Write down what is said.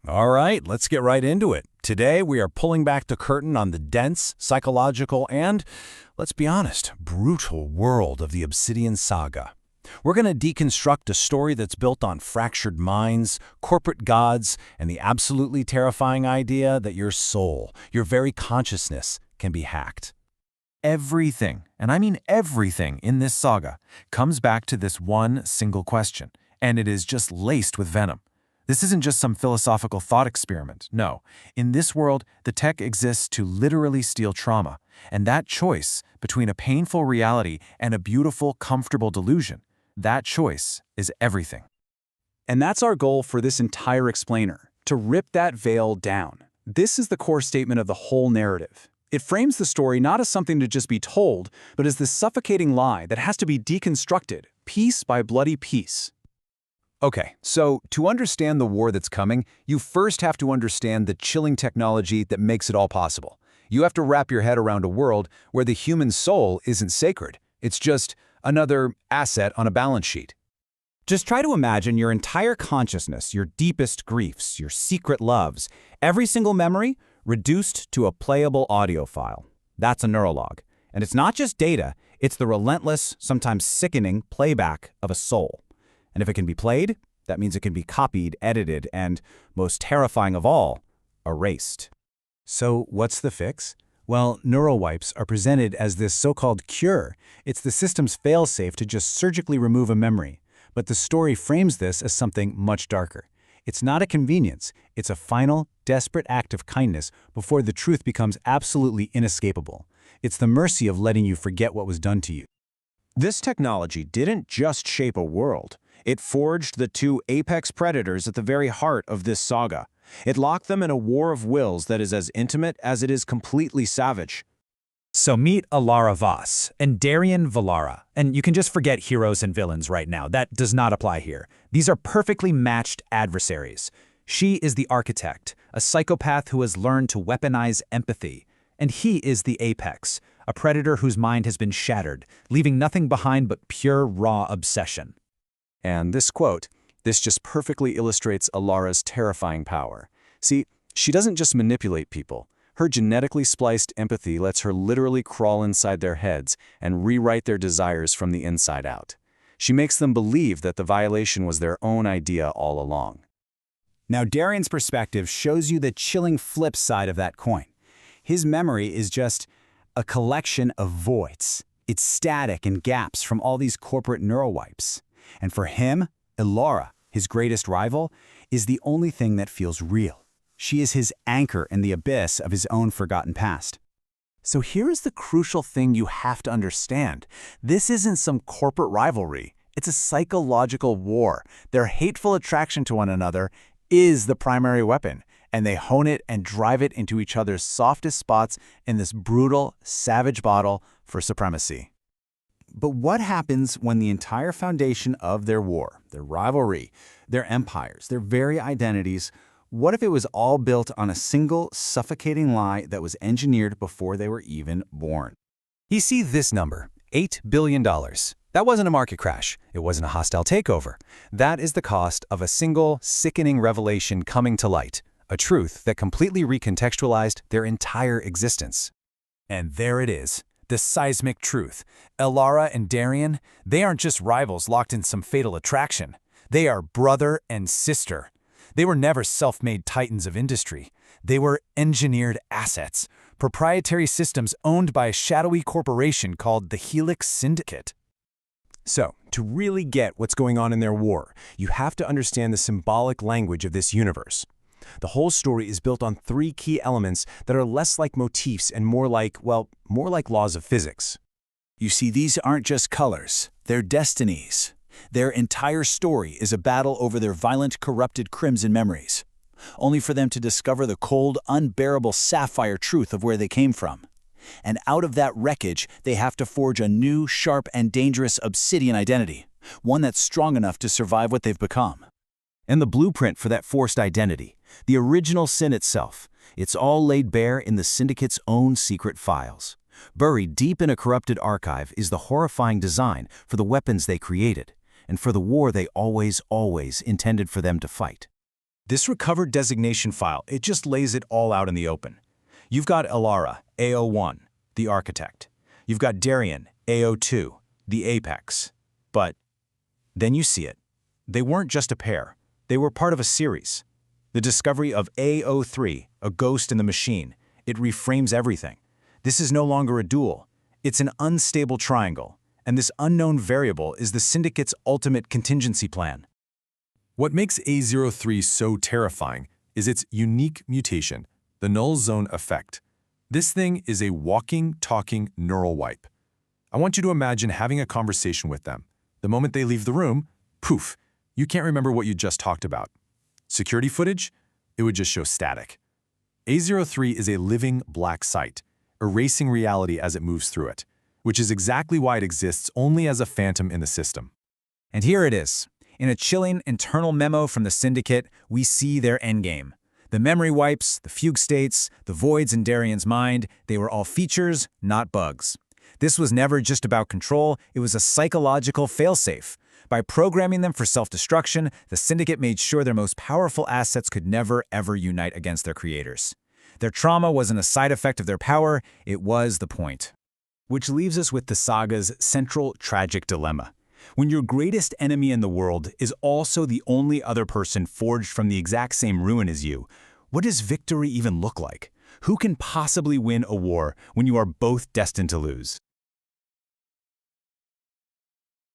All right, let's get right into it. Today, we are pulling back the curtain on the dense, psychological, and, let's be honest, brutal world of the Obsidian Saga. We're going to deconstruct a story that's built on fractured minds, corporate gods, and the absolutely terrifying idea that your soul, your very consciousness, can be hacked. Everything, and I mean everything in this saga, comes back to this one single question, and it is just laced with venom. This isn't just some philosophical thought experiment. No, in this world, the tech exists to literally steal trauma, and that choice between a painful reality and a beautiful, comfortable delusion, that choice is everything. And that's our goal for this entire explainer, to rip that veil down. This is the core statement of the whole narrative. It frames the story not as something to just be told, but as this suffocating lie that has to be deconstructed, piece by bloody piece. Okay, so to understand the war that's coming, you first have to understand the chilling technology that makes it all possible. You have to wrap your head around a world where the human soul isn't sacred. It's just another asset on a balance sheet. Just try to imagine your entire consciousness, your deepest griefs, your secret loves, every single memory reduced to a playable audio file. That's a neurolog. And it's not just data, it's the relentless, sometimes sickening playback of a soul. And if it can be played, that means it can be copied, edited, and, most terrifying of all, erased. So what's the fix? Well, neural wipes are presented as this so-called cure. It's the system's fail-safe to just surgically remove a memory. But the story frames this as something much darker. It's not a convenience. It's a final, desperate act of kindness before the truth becomes absolutely inescapable. It's the mercy of letting you forget what was done to you. This technology didn't just shape a world. It forged the two apex predators at the very heart of this saga. It locked them in a war of wills that is as intimate as it is completely savage. So meet Alara Voss and Darian Valara. And you can just forget heroes and villains right now. That does not apply here. These are perfectly matched adversaries. She is the architect, a psychopath who has learned to weaponize empathy. And he is the apex, a predator whose mind has been shattered, leaving nothing behind but pure, raw obsession. And this quote, this just perfectly illustrates Alara's terrifying power. See, she doesn't just manipulate people. Her genetically spliced empathy lets her literally crawl inside their heads and rewrite their desires from the inside out. She makes them believe that the violation was their own idea all along. Now, Darian's perspective shows you the chilling flip side of that coin. His memory is just a collection of voids. It's static and gaps from all these corporate neural wipes. And for him, Alara, his greatest rival, is the only thing that feels real. She is his anchor in the abyss of his own forgotten past. So here is the crucial thing you have to understand. This isn't some corporate rivalry. It's a psychological war. Their hateful attraction to one another is the primary weapon, and they hone it and drive it into each other's softest spots in this brutal, savage battle for supremacy. But what happens when the entire foundation of their war, their rivalry, their empires, their very identities, what if it was all built on a single, suffocating lie that was engineered before they were even born? You see this number, $8 billion. That wasn't a market crash. It wasn't a hostile takeover. That is the cost of a single, sickening revelation coming to light, a truth that completely recontextualized their entire existence. And there it is. The seismic truth. Alara and Darian, they aren't just rivals locked in some fatal attraction. They are brother and sister. They were never self-made titans of industry. They were engineered assets, proprietary systems owned by a shadowy corporation called the Helix Syndicate. So, to really get what's going on in their war, you have to understand the symbolic language of this universe. The whole story is built on three key elements that are less like motifs and more like, well, more like laws of physics. You see, these aren't just colors, they're destinies. Their entire story is a battle over their violent, corrupted crimson memories, only for them to discover the cold, unbearable sapphire truth of where they came from. And out of that wreckage, they have to forge a new, sharp, and dangerous obsidian identity, one that's strong enough to survive what they've become. And the blueprint for that forced identity, the original sin itself, it's all laid bare in the Syndicate's own secret files. Buried deep in a corrupted archive is the horrifying design for the weapons they created, and for the war they always intended for them to fight. This recovered designation file, it just lays it all out in the open. You've got Alara, AO1, the architect. You've got Darien, AO2, the apex. But then you see it. They weren't just a pair. They were part of a series. The discovery of AO3, a ghost in the machine, it reframes everything. This is no longer a duel. It's an unstable triangle, and this unknown variable is the Syndicate's ultimate contingency plan. What makes A03 so terrifying is its unique mutation, the null zone effect. This thing is a walking, talking neural wipe. I want you to imagine having a conversation with them. The moment they leave the room, poof, you can't remember what you just talked about. Security footage? It would just show static. A03 is a living black site, erasing reality as it moves through it, which is exactly why it exists only as a phantom in the system. And here it is. In a chilling internal memo from the Syndicate, we see their endgame. The memory wipes, the fugue states, the voids in Darien's mind, they were all features, not bugs. This was never just about control, it was a psychological failsafe. By programming them for self-destruction, the Syndicate made sure their most powerful assets could never, ever unite against their creators. Their trauma wasn't a side effect of their power, it was the point. Which leaves us with the saga's central tragic dilemma. When your greatest enemy in the world is also the only other person forged from the exact same ruin as you, what does victory even look like? Who can possibly win a war when you are both destined to lose?